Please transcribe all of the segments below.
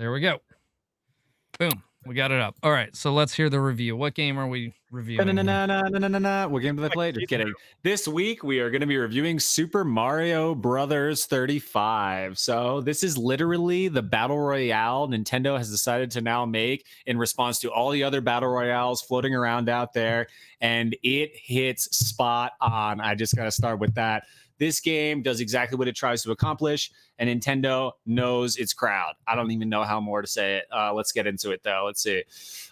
There we go. Boom. We got it up. All right. So let's hear the review. What game are we reviewing here? Na-na-na-na-na-na-na-na. What game did I play? Just kidding. This week we are going to be reviewing Super Mario Brothers 35. So this is literally the battle royale Nintendo has decided to now make in response to all the other battle royales floating around out there, and it hits spot on. I just got to start with that. This game does exactly what it tries to accomplish, and Nintendo knows its crowd. I don't even know how more to say it. Let's get into it, though. Let's see.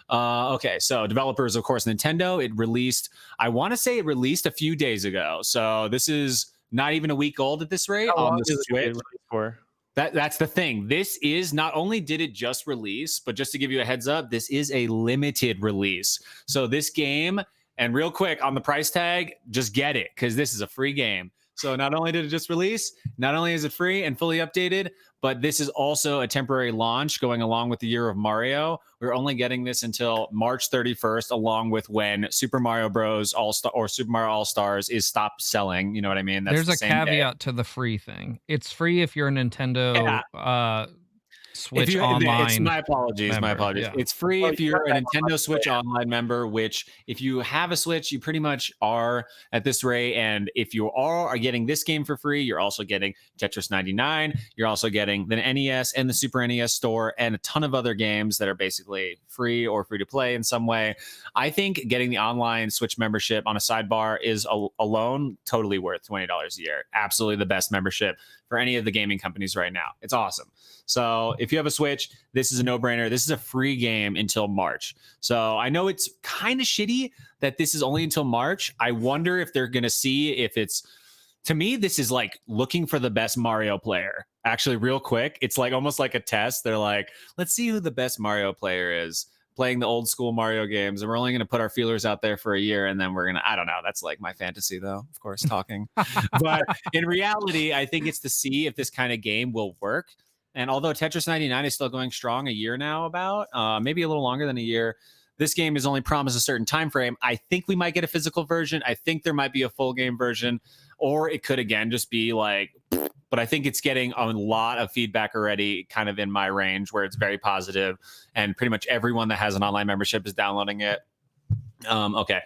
Okay, so developers, of course, Nintendo. I want to say it released a few days ago. So this is not even a week old at this rate How on long the is it gonna be Switch. released for? That's the thing. This is not only did it just release, but just to give you a heads up, this is a limited release. So this game, and real quick on the price tag, just get it because this is a free game. So not only did it just release, not only is it free and fully updated, but this is also a temporary launch going along with the Year of Mario. We're only getting this until March 31st, along with when Super Mario Bros. All-Star or Super Mario All-Stars is stopped selling. You know what I mean? There's the a same day. caveat to the free thing. It's free if you're a Nintendo Switch It's Online my apologies. My member. apologies. Yeah. It's free Well, if you you're a got that Nintendo on Switch plan. Online member, which if you have a Switch, you pretty much are at this rate. And if you are getting this game for free, you're also getting Tetris 99. You're also getting the NES and the Super NES store and a ton of other games that are basically free or free to play in some way. I think getting the online Switch membership on a sidebar is alone totally worth $20 a year. Absolutely the best membership for any of the gaming companies right now. It's awesome. So if you have a Switch, this is a no-brainer. This is a free game until March. So I know it's kind of shitty that this is only until March. I wonder if they're going to see if it's, to me, this is like looking for the best Mario player. Actually, real quick, it's like almost like a test. They're like, let's see who the best Mario player is playing the old school Mario games. And we're only going to put our feelers out there for a year. And then we're going to, I don't know. That's like my fantasy, though, of course, talking. But in reality, I think it's to see if this kind of game will work. And although Tetris 99 is still going strong a year now, about maybe a little longer than a year, this game is only promised a certain time frame. I think we might get a physical version. I think there might be a full game version, or it could again just be like. But I think it's getting a lot of feedback already, kind of in my range, where it's very positive, and pretty much everyone that has an online membership is downloading it. Okay.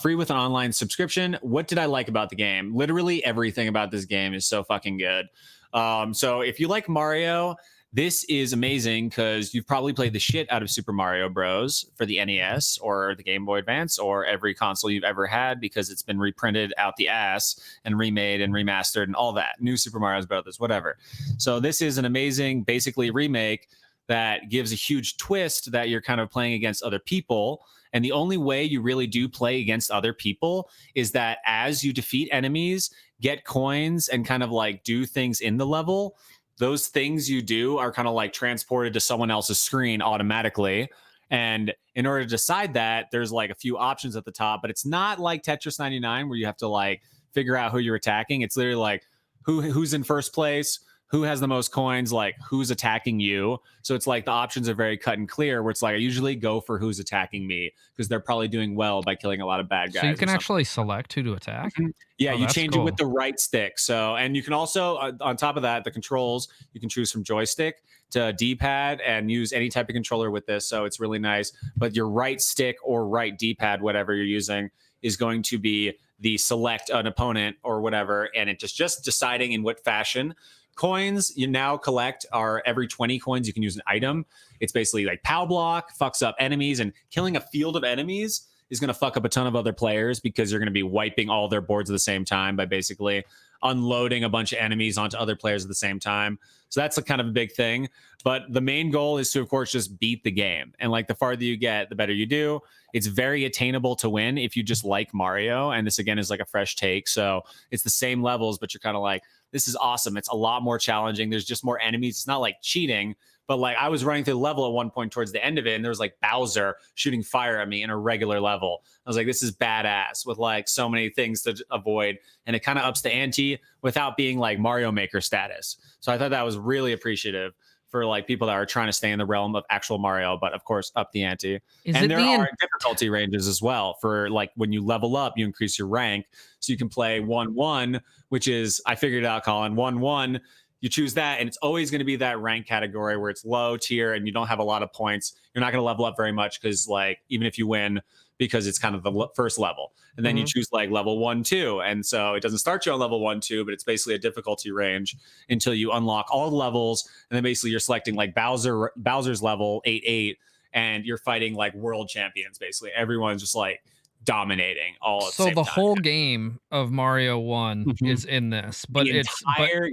Free with an online subscription. What did I like about the game? Literally everything about this game is so fucking good. So if you like Mario, this is amazing because you've probably played the shit out of Super Mario Bros. For the NES or the Game Boy Advance or every console you've ever had because it's been reprinted out the ass and remade and remastered and all that. New Super Mario Brothers, whatever. So this is an amazing, basically remake that gives a huge twist that you're kind of playing against other people. And the only way you really do play against other people is that as you defeat enemies, get coins, and kind of like do things in the level, those things you do are kind of like transported to someone else's screen automatically. And in order to decide that, there's like a few options at the top, but it's not like Tetris 99 where you have to like figure out who you're attacking. It's literally like who's in first place, who has the most coins, like who's attacking you. So it's like the options are very cut and clear, where it's like I usually go for who's attacking me because they're probably doing well by killing a lot of bad guys. So you or can something. actually select who to attack. Yeah, Oh, you that's change it with cool. the right stick. So, and you can also, on top of that, the controls, you can choose from joystick to D-pad and use any type of controller with this. So it's really nice. But your right stick or right D-pad, whatever you're using, is going to be the select an opponent or whatever. And it just deciding in what fashion. Coins you now collect are every 20 coins you can use an item. It's basically like POW block, fucks up enemies, and killing a field of enemies is going to fuck up a ton of other players because you're going to be wiping all their boards at the same time by basically unloading a bunch of enemies onto other players at the same time. So that's a kind of a big thing. But the main goal is to, of course, just beat the game. And like the farther you get, the better you do. It's very attainable to win if you just like Mario. And this, again, is like a fresh take. So it's the same levels, but you're kind of like, this is awesome. It's a lot more challenging. There's just more enemies. It's not like cheating, but like I was running through the level at one point towards the end of it, and there was like Bowser shooting fire at me in a regular level. I was like, this is badass with like so many things to avoid. And it kind of ups the ante without being like Mario Maker status. So I thought that was really appreciative for like people that are trying to stay in the realm of actual Mario, but of course up the ante. And there are difficulty ranges as well for like when you level up, you increase your rank. So you can play 1-1, which is, I figured out, Colin, 1-1 You choose that, and it's always going to be that rank category where it's low tier and you don't have a lot of points. You're not going to level up very much because, like, even if you win, because it's kind of the first level, and then you choose like level 1, 2, and so it doesn't start you on level 1, 2, but it's basically a difficulty range until you unlock all the levels, and then basically you're selecting like Bowser's level 8, 8, and you're fighting like world champions. Basically, everyone's just like dominating all at the So same the time. whole game of Mario 1 is in this, but The it's but entire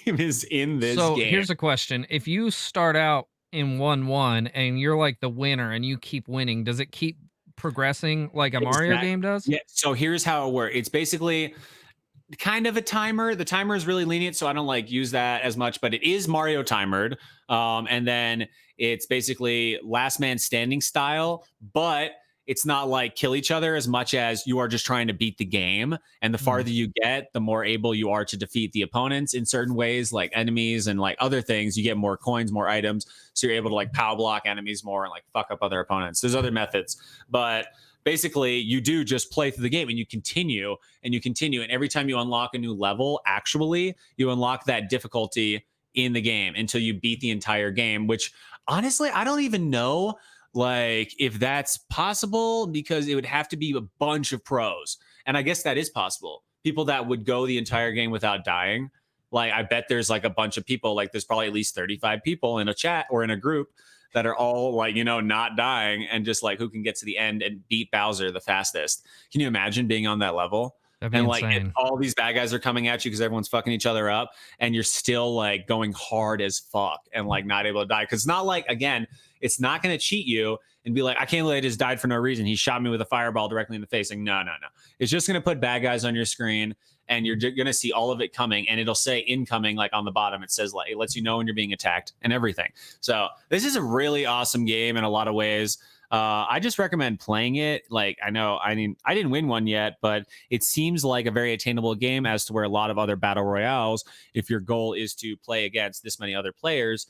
game is in this so game. here's a question. If you start out in 1-1 and you're like the winner and you keep winning, does it keep progressing like a Mario game does? Yeah. So here's how it works. It's basically kind of a timer. The timer is really lenient, so I don't like use that as much, but it is Mario timered. And then it's basically last man standing style, but it's not like kill each other as much as you are just trying to beat the game. And the farther you get, the more able you are to defeat the opponents in certain ways, like enemies and like other things. You get more coins, more items. So you're able to like power block enemies more and like fuck up other opponents. There's other methods, but basically you do just play through the game and you continue and you continue. And every time you unlock a new level, actually, you unlock that difficulty in the game until you beat the entire game, which honestly, I don't even know like if that's possible because it would have to be a bunch of pros. And I guess that is possible. People that would go the entire game without dying. Like I bet there's like a bunch of people, like there's probably at least 35 people in a chat or in a group that are all like, you know, not dying and just like who can get to the end and beat Bowser the fastest. Can you imagine being on that level? That'd be And like insane. all these bad guys are coming at you because everyone's fucking each other up and you're still like going hard as fuck and like not able to die. Cause it's not like, again, it's not going to cheat you and be like, I can't believe I just died for no reason. He shot me with a fireball directly in the face. Like, no. It's just going to put bad guys on your screen and you're going to see all of it coming and it'll say incoming, like on the bottom. It says like, it lets you know when you're being attacked and everything. So this is a really awesome game in a lot of ways. I just recommend playing it. Like, I didn't win one yet, but it seems like a very attainable game as to where a lot of other battle royales, if your goal is to play against this many other players,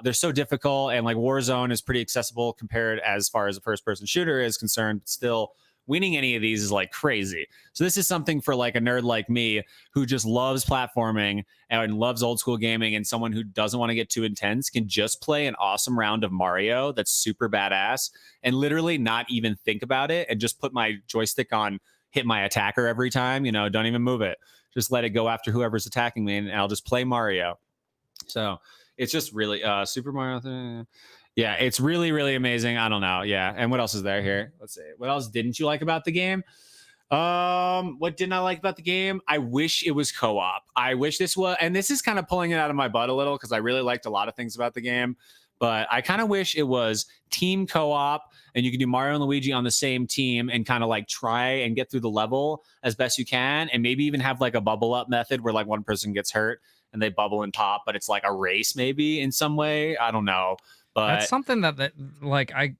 they're so difficult. And like Warzone is pretty accessible compared as far as a first person shooter is concerned, but still winning any of these is like crazy. So this is something for like a nerd like me who just loves platforming and loves old school gaming, and someone who doesn't want to get too intense can just play an awesome round of Mario that's super badass and literally not even think about it and just put my joystick on, hit my attacker every time, you know, don't even move it. Just let it go after whoever's attacking me and I'll just play Mario. So it's just really Super Mario. Yeah, it's really, really amazing. I don't know. Yeah. And what else is there here? Let's see. What else didn't you like about the game? What didn't I like about the game? I wish it was co-op. I wish this was, and this is kind of pulling it out of my butt a little because I really liked a lot of things about the game, but I kind of wish it was team co-op and you can do Mario and Luigi on the same team and kind of like try and get through the level as best you can. And maybe even have like a bubble up method where like one person gets hurt and they bubble and pop, but it's like a race maybe in some way. I don't know. But That's something that like I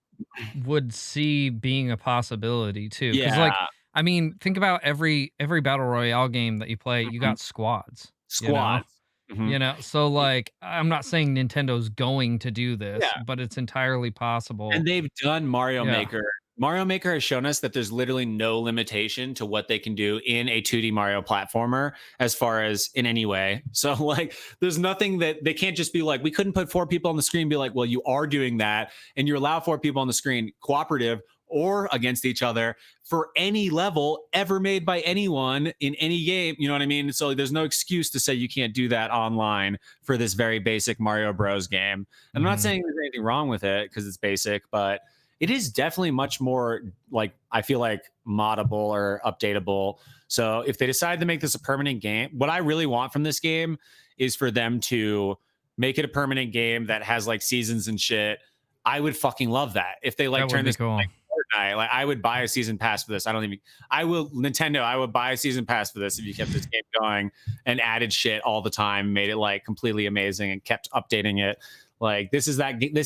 would see being a possibility too. Because like, yeah, I mean, think about every battle royale game that you play, you got squads. squads. Mhm. You know, so like I'm not saying Nintendo's going to do this, Yeah. but it's entirely possible. And they've done Mario Yeah. Maker. Mario Maker has shown us that there's literally no limitation to what they can do in a 2D Mario platformer as far as in any way. So like there's nothing that they can't just be like, we couldn't put 4 people on the screen and be like, well, you are doing that and you allow 4 people on the screen cooperative or against each other for any level ever made by anyone in any game. You know what I mean? So there's no excuse to say you can't do that online for this very basic Mario Bros game. And I'm not saying there's anything wrong with it because it's basic, but it is definitely much more like I feel like moddable or updatable. So if they decide to make this a permanent game, what I really want from this game is for them to make it a permanent game that has like seasons and shit. I would fucking love that. If they like That would turn be this cool. like Fortnite, like I would buy a season pass for this. I would buy a season pass for this if you kept this game going and added shit all the time, made it like completely amazing and kept updating it. Like this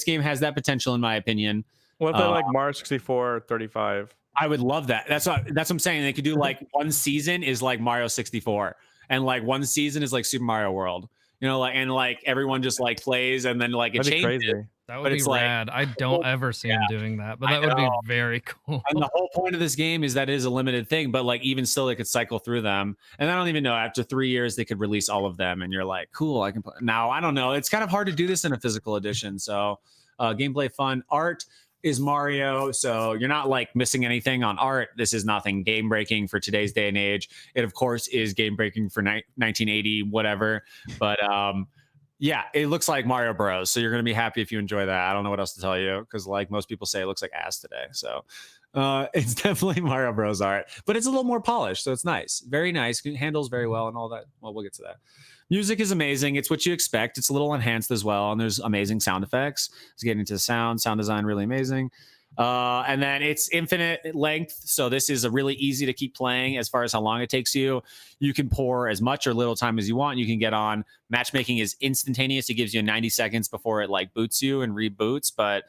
game has that potential in my opinion. What if they like Mario 64 35? I would love that. That's what I'm saying. They could do like one season is like Mario 64 and like one season is like Super Mario World. You know, like and like everyone just like plays and then like it That'd be changes. crazy. That would But be it's like, rad. I don't ever see him doing that, but I that would be know. very cool. And the whole point of this game is that it is a limited thing, but like even still, they could cycle through them. And I don't even know, after 3 years, they could release all of them. And you're like, cool, I can play. Now, I don't know. It's kind of hard to do this in a physical edition. So gameplay fun. Art is Mario. So you're not like missing anything on art. This is nothing game breaking for today's day and age. It, of course, is game breaking for 1980, whatever. But yeah, it looks like Mario Bros. So you're going to be happy if you enjoy that. I don't know what else to tell you because, like most people say, it looks like ass today. So it's definitely Mario Bros. Art, but it's a little more polished. So it's nice. Very nice. Handles very well and all that. Well, we'll get to that. Music is amazing. It's what you expect. It's a little enhanced as well. And there's amazing sound effects. It's getting into the sound design, really amazing. And then it's infinite length. So this is a really easy to keep playing as far as how long it takes you. You can pour as much or little time as you want. You can get on. Matchmaking is instantaneous. It gives you 90 seconds before it like boots you and reboots, but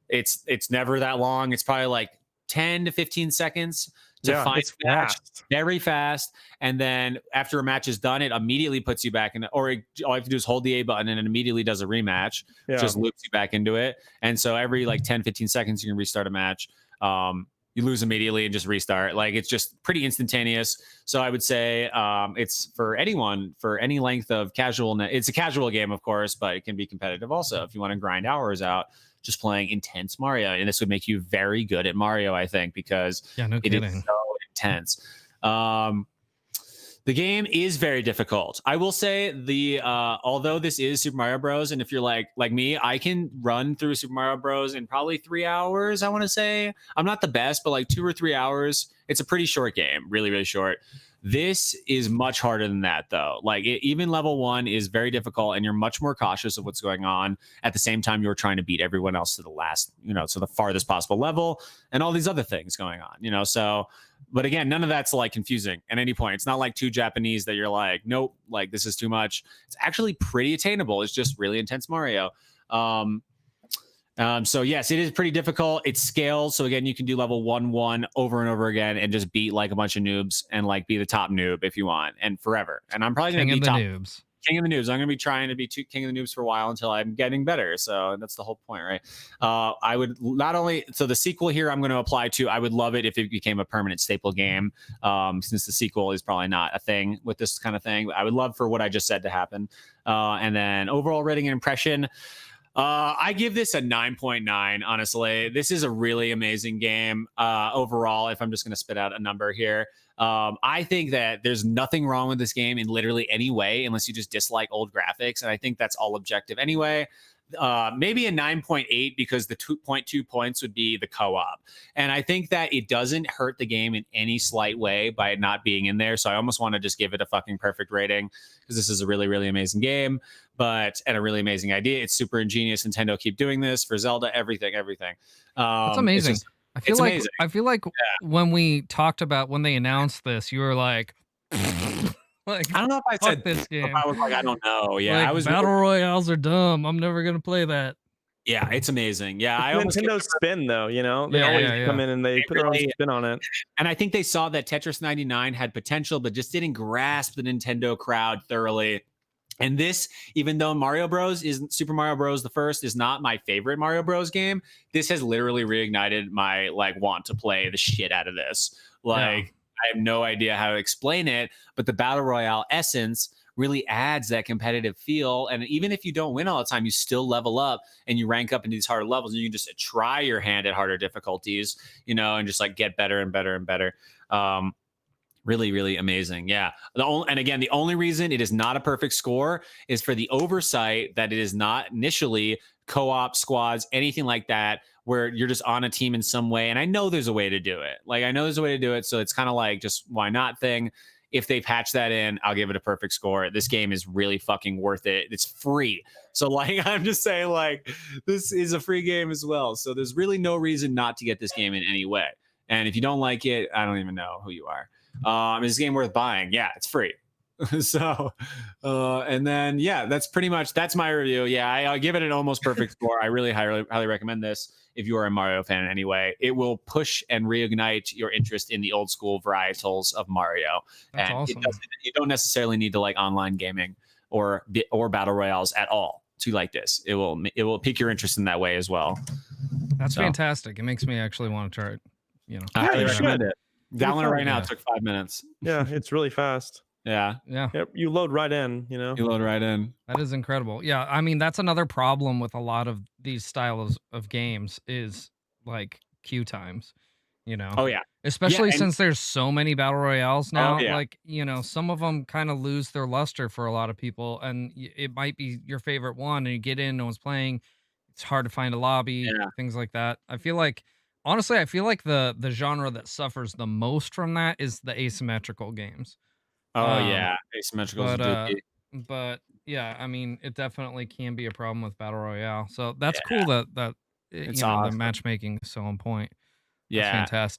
it's never that long. It's probably like 10 to 15 seconds to find it's a match. fast. Very fast. And then after a match is done, it immediately puts you back in, or all you have to do is hold the A button and it immediately does a rematch. Yeah. Just loops you back into it. And so every like 10, 15 seconds, you can restart a match. You lose immediately and just restart. Like it's just pretty instantaneous. So I would say it's for anyone, for any length of casual. It's a casual game, of course, but it can be competitive also if you want to grind hours out just playing intense Mario. And this would make you very good at Mario, I think, because no it kidding. is so intense. The game is very difficult. I will say although this is Super Mario Bros. And if you're like me, I can run through Super Mario Bros. In probably 3 hours, I want to say. I'm not the best, but like 2 or 3 hours. It's a pretty short game, really, really short. This is much harder than that, though. Like even level 1 is very difficult, and you're much more cautious of what's going on. At the same time, you're trying to beat everyone else to the last, to the farthest possible level, and all these other things going on. So, but again, none of that's like confusing at any point. It's not like too Japanese that you're like, nope, like this is too much. It's actually pretty attainable. It's just really intense Mario. So yes, it is pretty difficult. It scales. So again, you can do level 1 over and over again and just beat like a bunch of noobs and like be the top noob if you want and forever. And I'm probably going to be top noobs. King of the noobs. I'm going to be trying to be king of the noobs for a while until I'm getting better. So that's the whole point, right? I would not only, so the sequel here I'm going to apply to, I would love it if it became a permanent staple game. Since the sequel is probably not a thing with this kind of thing. I would love for what I just said to happen. And then overall rating and impression, I give this a 9.9. Honestly, this is a really amazing game overall. If I'm just going to spit out a number here, I think that there's nothing wrong with this game in literally any way, unless you just dislike old graphics. And I think that's all objective anyway. Maybe a 9.8 because the 2.2 points would be the co-op. And I think that it doesn't hurt the game in any slight way by it not being in there. So I almost want to just give it a fucking perfect rating because this is a really, really amazing game, and a really amazing idea. It's super ingenious. Nintendo keep doing this for Zelda, everything. That's amazing. I feel like when we talked about when they announced this, you were like, like, I don't know if I said this game. I was like, I don't know. Yeah, like, I was battle royales are dumb. I'm never gonna play that. Yeah, it's amazing. Yeah, Nintendo spin though, they always come in and they put their own spin on it. And I think they saw that Tetris 99 had potential, but just didn't grasp the Nintendo crowd thoroughly. And this, even though Super Mario Bros. The first is not my favorite Mario Bros. Game, this has literally reignited my want to play the shit out of this. I have no idea how to explain it, but the Battle Royale essence really adds that competitive feel. And even if you don't win all the time, you still level up and you rank up into these harder levels. And you can just try your hand at harder difficulties, and just like get better and better and better. Really, really amazing. Yeah. And again, the only reason it is not a perfect score is for the oversight that it is not initially co-op squads, anything like that, where you're just on a team in some way. And I know there's a way to do it. So it's kind of like just why not thing. If they patch that in, I'll give it a perfect score. This game is really fucking worth it. It's free. So I'm just saying this is a free game as well. So there's really no reason not to get this game in any way. And if you don't like it, I don't even know who you are. Is this game worth buying? Yeah, it's free. So, and then, that's my review. Yeah, I give it an almost perfect score. I really highly recommend this if you are a Mario fan anyway. It will push and reignite your interest in the old school varietals of Mario. That's and awesome. You don't necessarily need to like online gaming or battle royales at all. to like this. It will pique your interest in that way as well. That's fantastic. It makes me actually want to try it. You know, I highly recommend it. Download it right now. Yeah. It took 5 minutes. Yeah, it's really fast. Yeah. Yep, you load right in, you know. You load right in. That is incredible. Yeah, I mean that's another problem with a lot of these styles of games is like queue times. You know. Oh yeah. Especially Yeah, and- since there's so many battle royales now. Oh, yeah. Like, you know, some of them kind of lose their luster for a lot of people, and it might be your favorite one, and you get in, no one's playing. It's hard to find a lobby, things like that. I feel like, honestly, I feel like the genre that suffers the most from that is the asymmetrical games. Oh yeah, asymmetrical is a dookie. But yeah, I mean, it definitely can be a problem with battle royale. So that's cool that It's you know, the awesome. matchmaking is so on point. That's Yeah. fantastic.